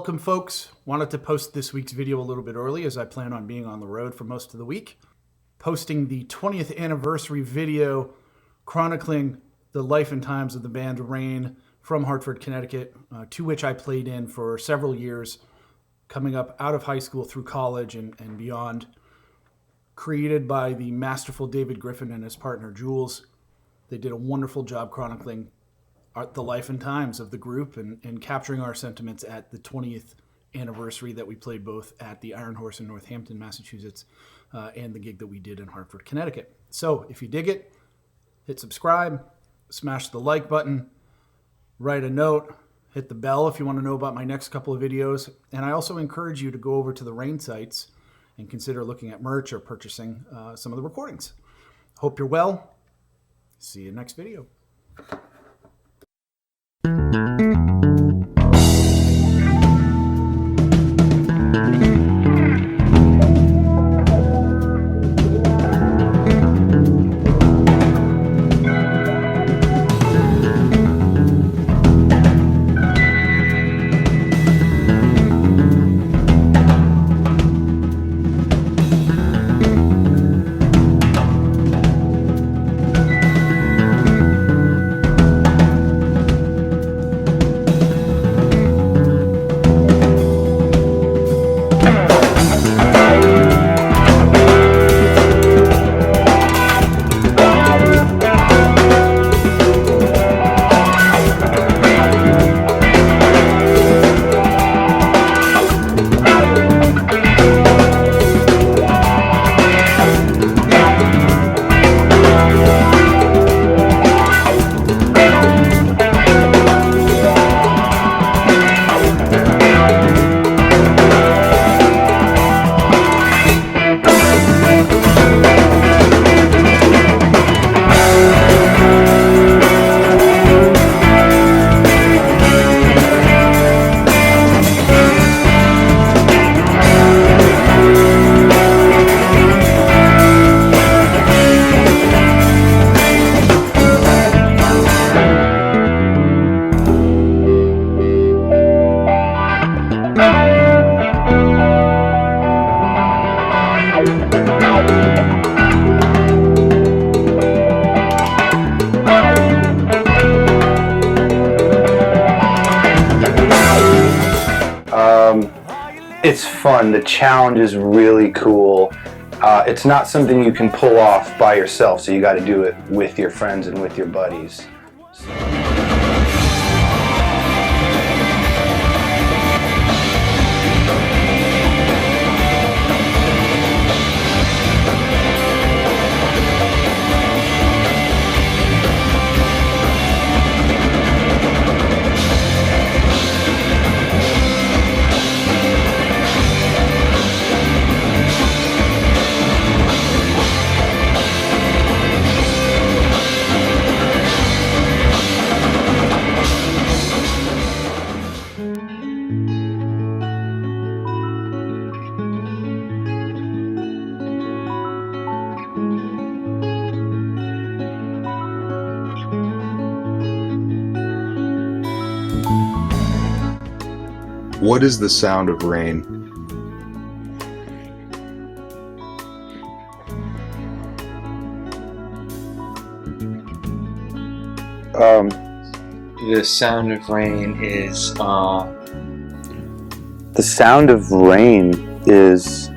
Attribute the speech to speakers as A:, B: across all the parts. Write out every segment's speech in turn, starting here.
A: welcome folks. Wanted to post this week's video a little bit early as I plan on being on the road for most of the week. Posting the 20th anniversary video chronicling the life and times of the band Rane from Hartford, Connecticut, to which I played in for several years, coming up out of high school through college and beyond. Created by the masterful David Griffin and his partner Jules. They did a wonderful job chronicling the life and times of the group and capturing our sentiments at the 20th anniversary that we played both at the Iron Horse in Northampton, Massachusetts, and the gig that we did in Hartford, Connecticut. So if you dig it, hit subscribe, smash the like button, write a note, hit the bell if you want to know about my next couple of videos. And I also encourage you to go over to the Rane sites and consider looking at merch or purchasing some of the recordings. Hope you're well. See you next video.
B: It's fun. The challenge is really cool. It's not something you can pull off by yourself, so you got to do it with your friends and with your buddies.
C: What is the sound of rain?
D: The sound of rain is
B: The sound of rain is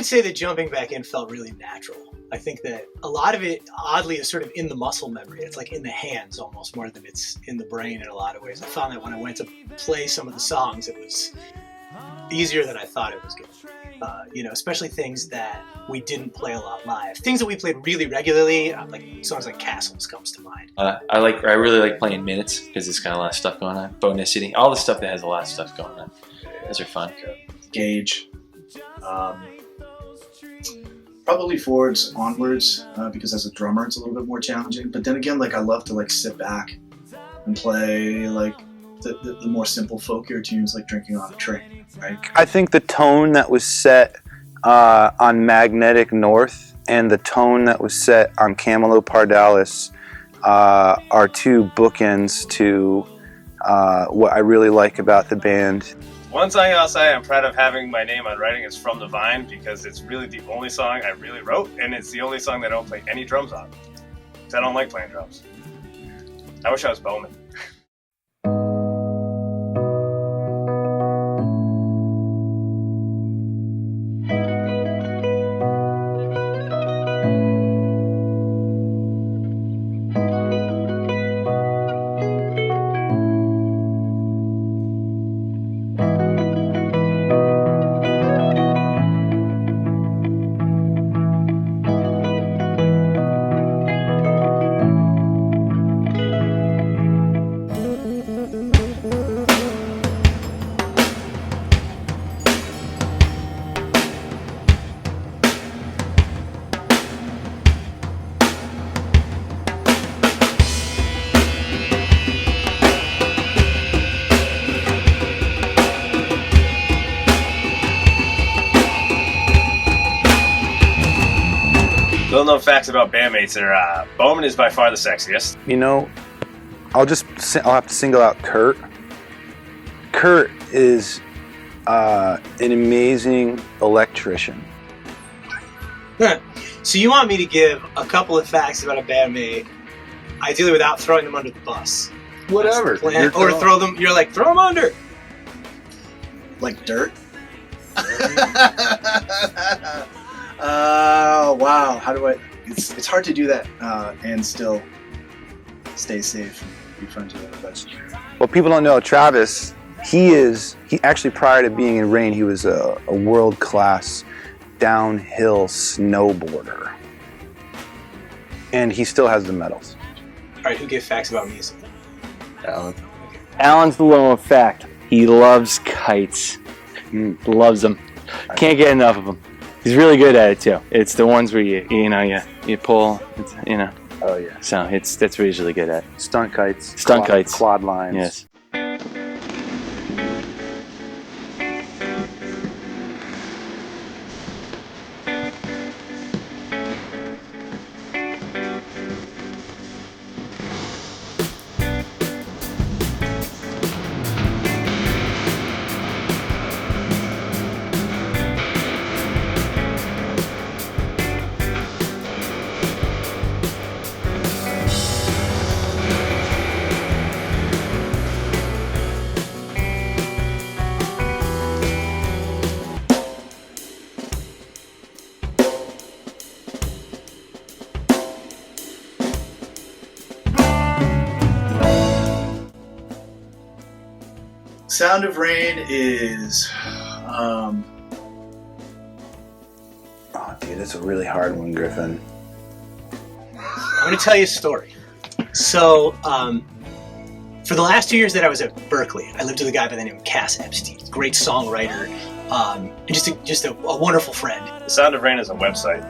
C: say that jumping back in felt really natural. I think that a lot of it, oddly, is sort of in the muscle memory. It's like in the hands almost more than it's in the brain in a lot of ways. I found that when I went to play some of the songs, it was easier than I thought it was going to be. Especially things that we didn't play a lot live. Things that we played really regularly, like songs like Castles comes to mind.
E: I really like playing minutes because it's got a lot of stuff going on. Bonus hitting, all the stuff that has a lot of stuff going on. Those are fun.
F: Gauge. Probably forwards, onwards, because as a drummer it's a little bit more challenging. But then again, like I love to like sit back and play like the more simple folkier tunes like Drinking on a Train, right?
B: I think the tone that was set on Magnetic North and the tone that was set on Camelot Pardalis are two bookends to what I really like about the band.
G: One song I'll say I'm proud of having my name on writing is From the Vine, because it's really the only song I really wrote, and it's the only song that I don't play any drums on. Because I don't like playing drums. I wish I was Bowman. Little known facts about bandmates are Bowman is by far the sexiest.
B: You know, I'll have to single out Kurt. Kurt is an amazing electrician.
C: So you want me to give a couple of facts about a bandmate, ideally without throwing them under the bus?
B: Whatever.
C: Or throw them, you're like, throw them under.
F: Like dirt. Wow. How do I? It's hard to do that and still stay safe and be friends with everybody.
B: Well, people don't know Travis. He actually, prior to being in Rane, he was a world-class downhill snowboarder, and he still has the medals.
C: All right, who gave facts about music?
E: Alan.
H: Alan's the lone fact. He loves kites. Loves them. Can't get enough of them. He's really good at it too. It's the ones where you pull. It's,
B: Oh yeah.
H: So that's what he's really good at.
B: Stunt kites.
H: Kites.
B: Quad lines.
H: Yes.
F: Sound of Rane is
B: Oh, dude, that's a really hard one, Griffin.
C: I'm going to tell you a story. So, for the last 2 years that I was at Berkeley, I lived with a guy by the name of Cass Epstein, great songwriter, and just a wonderful friend.
G: The Sound of Rane is a website.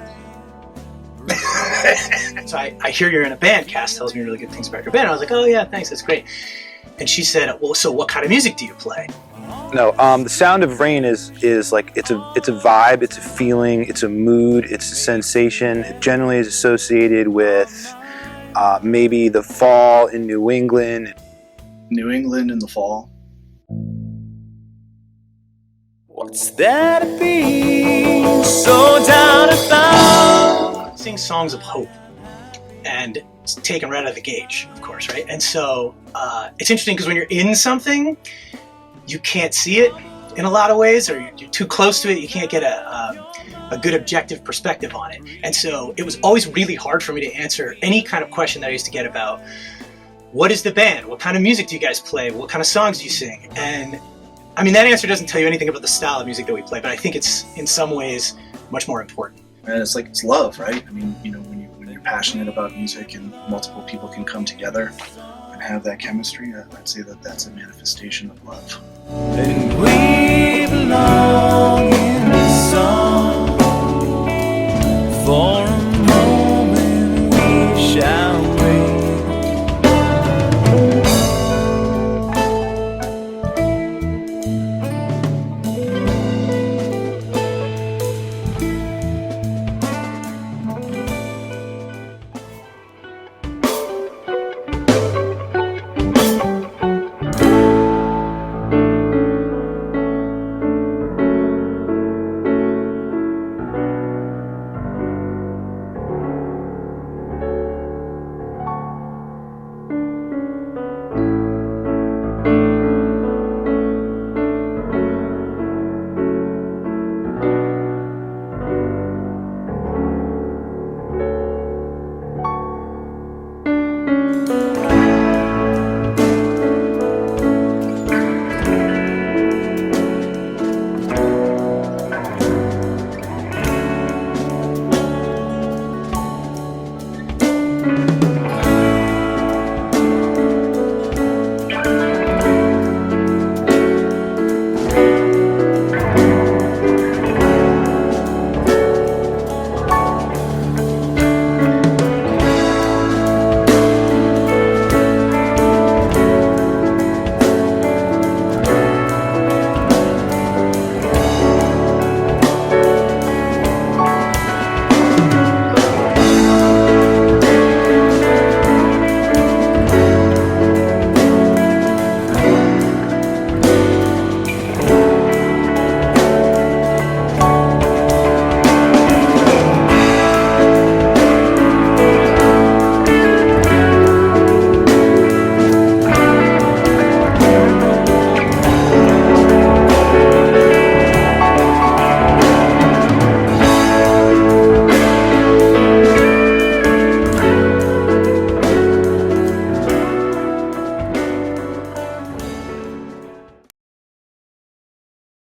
C: So I hear you're in a band. Cass tells me really good things about your band. I was like, oh yeah, thanks, that's great. And she said, well, so what kind of music do you play?
B: No, the Sound of Rane is like it's a vibe, it's a feeling, it's a mood, it's a sensation. It generally is associated with maybe the fall in New England.
F: New England in the fall.
I: What's that being so down about?
C: Sing songs of hope, and it's taken right out of the gauge, of course, right? And so it's interesting because when you're in something, you can't see it in a lot of ways, or you're too close to it. You can't get a a good objective perspective on it. And so it was always really hard for me to answer any kind of question that I used to get about, what is the band? What kind of music do you guys play? What kind of songs do you sing? And I mean, that answer doesn't tell you anything about the style of music that we play, but I think it's in some ways much more important.
F: And it's like, it's love, right? I mean, you know, when you're passionate about music and multiple people can come together and have that chemistry, I'd say that that's a manifestation of love.
I: And we belong.